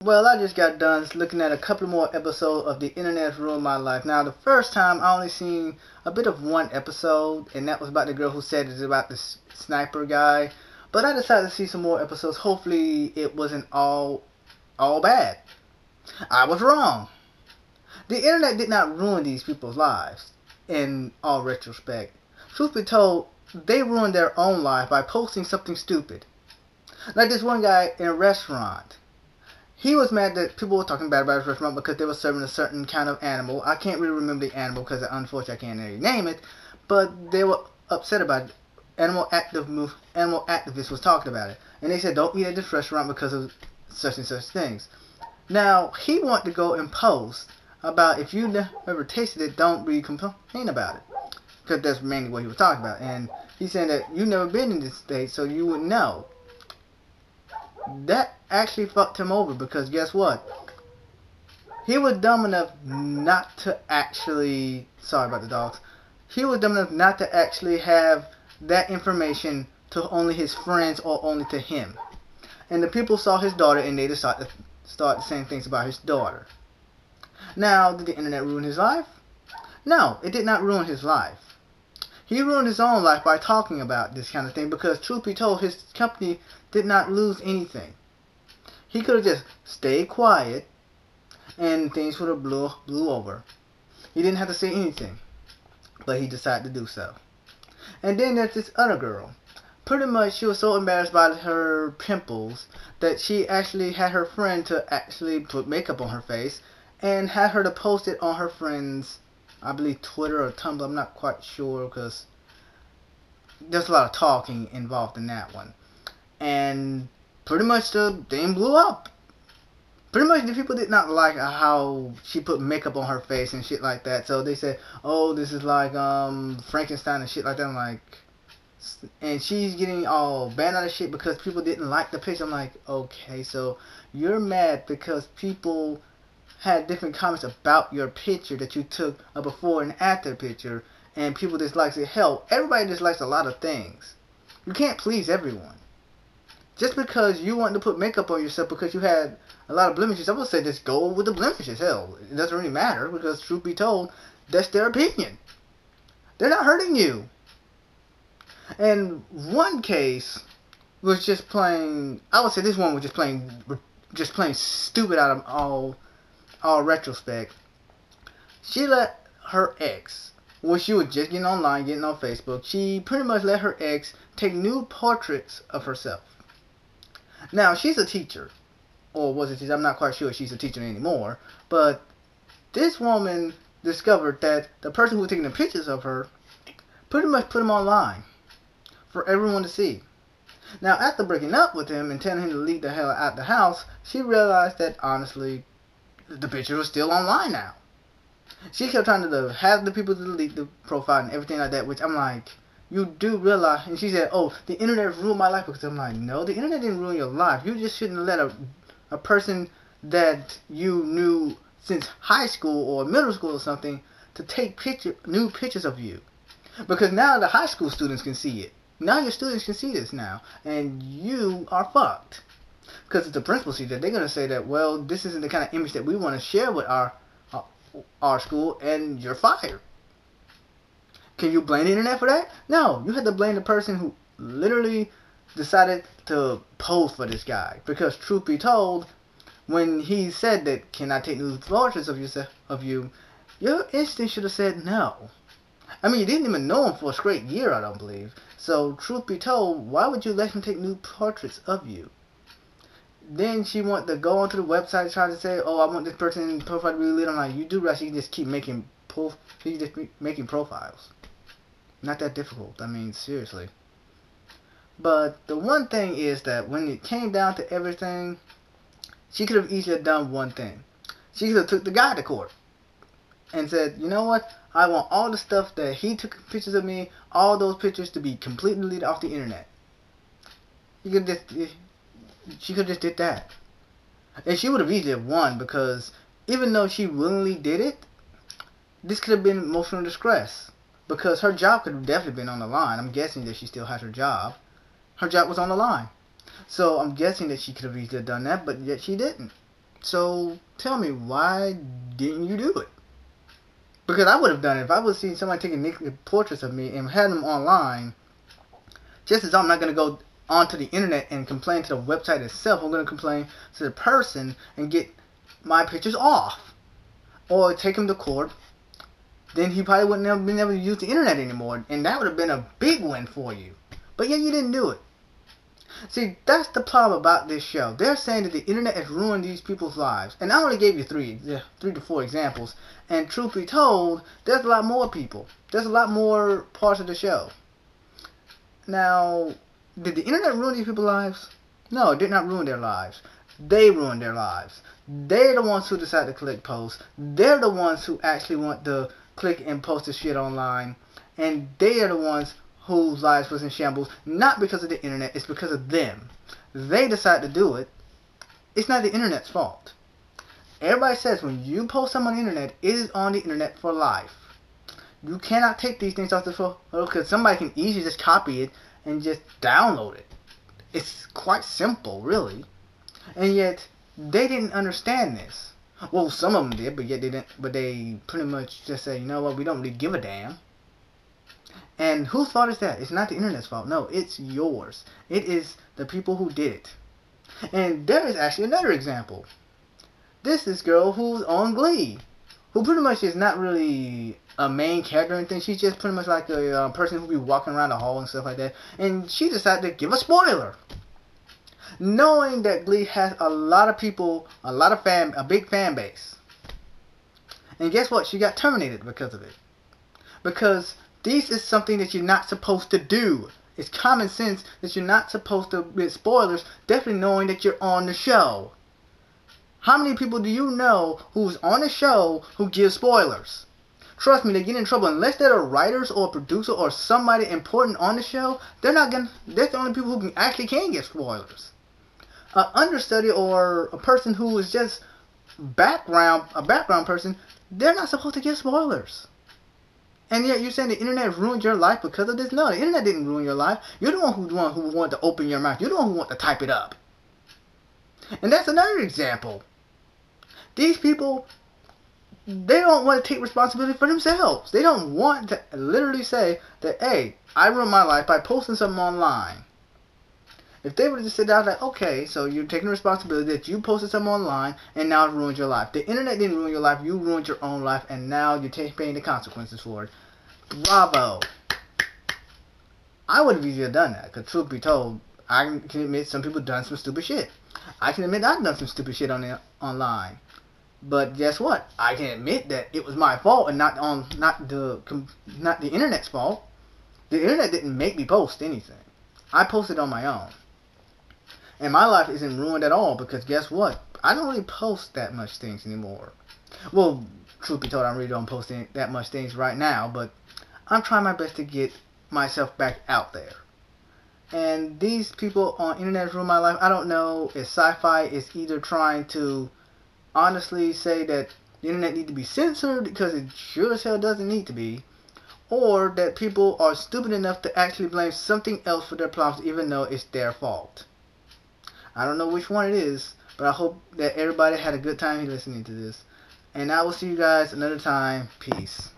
Well, I just got done looking at a couple more episodes of The Internet Ruined My Life. Now, the first time I only seen a bit of one episode, and that was about the girl who said it's about the sniper guy. But I decided to see some more episodes. Hopefully, it wasn't all bad. I was wrong. The internet did not ruin these people's lives. In all retrospect, truth be told, they ruined their own life by posting something stupid. Like this one guy in a restaurant. He was mad that people were talking bad about his restaurant because they were serving a certain kind of animal. I can't really remember the animal because unfortunately I can't really name it. But they were upset about it. Animal activists was talking about it. And they said don't eat at this restaurant because of such and such things. Now, he wanted to go and post about if you never tasted it, don't really complain about it. Because that's mainly what he was talking about. And he's saying that you've never been in this state, so you wouldn't know. That actually fucked him over because guess what? He was dumb enough not to actually... Sorry about the dogs. He was dumb enough not to actually have that information to only his friends or only to him. And the people saw his daughter and they decided to start saying things about his daughter. Now, did the internet ruin his life? No, it did not ruin his life. He ruined his own life by talking about this kind of thing because, truth be told, his company did not lose anything. He could have just stayed quiet and things would have blew over. He didn't have to say anything, but he decided to do so. And then there's this other girl. Pretty much she was so embarrassed by her pimples that she actually had her friend to actually put makeup on her face and had her to post it on her friend's, I believe, Twitter or Tumblr. I'm not quite sure because there's a lot of talking involved in that one. And pretty much the thing blew up. Pretty much the people did not like how she put makeup on her face and shit like that. So they said, oh, this is like Frankenstein and shit like that. I'm like... And she's getting all banned out of shit because people didn't like the picture. I'm like, okay, so you're mad because people had different comments about your picture that you took a before and after the picture, and people dislike it. Hell, everybody dislikes a lot of things. You can't please everyone. Just because you want to put makeup on yourself because you had a lot of blemishes, I would say just go with the blemishes. Hell, it doesn't really matter because truth be told, that's their opinion. They're not hurting you. And one case was just plain, I would say this one was just plain stupid out of all retrospect. She let her ex, when she was just getting online, getting on Facebook, she pretty much let her ex take nude portraits of herself. Now, she's a teacher. Or was a teacher? I'm not quite sure if she's a teacher anymore. But this woman discovered that the person who was taking the pictures of her pretty much put them online for everyone to see. Now, after breaking up with him and telling him to leave the hell out the house, she realized that, honestly, the picture was still online now. She kept trying to have the people to delete the profile and everything like that, which I'm like, you do realize, and she said, oh, the internet ruined my life, because I'm like, no, the internet didn't ruin your life. You just shouldn't let a person that you knew since high school or middle school or something to take new pictures of you. Because now the high school students can see it. Now your students can see this now, and you are fucked. Because it's the principal sees that, they're going to say that, well, this isn't the kind of image that we want to share with our school, and you're fired. Can you blame the internet for that? No, you had to blame the person who literally decided to pose for this guy. Because truth be told, when he said that, can I take nude portraits of you, your instinct should have said no. I mean, you didn't even know him for a straight year, I don't believe. So, truth be told, why would you let him take nude portraits of you? Then she wanted to go onto the website trying to say, oh, I want this person profile to be lit. I'm like, you do realize you can just keep making profiles. Not that difficult. I mean, seriously. But the one thing is that when it came down to everything, she could have easily done one thing. She could have took the guy to court and said, you know what? I want all the stuff that he took pictures of me, all those pictures to be completely deleted off the internet. She could have just did that. And she would have easily won because even though she willingly did it, this could have been emotional distress. Because her job could have definitely been on the line. I'm guessing that she still has her job. Her job was on the line. So I'm guessing that she could have easily done that, but yet she didn't. So tell me, why didn't you do it? Because I would have done it if I would see somebody taking naked portraits of me and had them online. Just as I'm not going to go onto the internet and complain to the website itself, I'm going to complain to the person and get my pictures off, or take him to court. Then he probably wouldn't have been able to use the internet anymore, and that would have been a big win for you. But yet you didn't do it. See, that's the problem about this show. They're saying that the internet has ruined these people's lives. And I only gave you three to four examples. And truth be told, there's a lot more people. There's a lot more parts of the show. Now, did the internet ruin these people's lives? No, it did not ruin their lives. They ruined their lives. They're the ones who decide to click post. They're the ones who actually want to click and post this shit online. And they are the ones whose lives was in shambles, not because of the internet, it's because of them. They decide to do it. It's not the internet's fault. Everybody says when you post something on the internet, it is on the internet for life. You cannot take these things off the floor because somebody can easily just copy it and just download it. It's quite simple, really. And yet, they didn't understand this. Well, some of them did, but yet they didn't. But they pretty much just say, you know what, we don't really give a damn. And whose fault is that? It's not the internet's fault. No, it's yours. It is the people who did it. And there is actually another example. This girl who's on Glee, who pretty much is not really a main character or anything. She's just pretty much like a person who be walking around the hall and stuff like that. And she decided to give a spoiler, knowing that Glee has a lot of people, a big fan base. And guess what? She got terminated because of it. Because this is something that you're not supposed to do. It's common sense that you're not supposed to get spoilers, definitely knowing that you're on the show. How many people do you know who's on the show who give spoilers? Trust me, they get in trouble. Unless they're the writers or producer or somebody important on the show, that's the only people who actually can get spoilers. An understudy or a person who is just a background person, they're not supposed to get spoilers. And yet you're saying the internet ruined your life because of this? No, the internet didn't ruin your life. You're the one who wanted to open your mouth. You're the one who wanted to type it up. And that's another example. These people, they don't want to take responsibility for themselves. They don't want to literally say that, hey, I ruined my life by posting something online. If they were to just sit down like, okay, so you're taking responsibility that you posted something online and now it ruined your life. The internet didn't ruin your life. You ruined your own life and now you're paying the consequences for it. Bravo. I would have easier done that because truth be told, I can admit some people done some stupid shit. I can admit I've done some stupid shit online. But guess what? I can admit that it was my fault and not the internet's fault. The internet didn't make me post anything. I posted on my own. And my life isn't ruined at all because guess what? I don't really post that much things anymore. Well, truth be told, I really don't post that much things right now, but I'm trying my best to get myself back out there. And these people on internet ruin my life. I don't know if sci-fi is either trying to honestly say that the internet needs to be censored because it sure as hell doesn't need to be, or that people are stupid enough to actually blame something else for their problems even though it's their fault. I don't know which one it is, but I hope that everybody had a good time listening to this. And I will see you guys another time. Peace.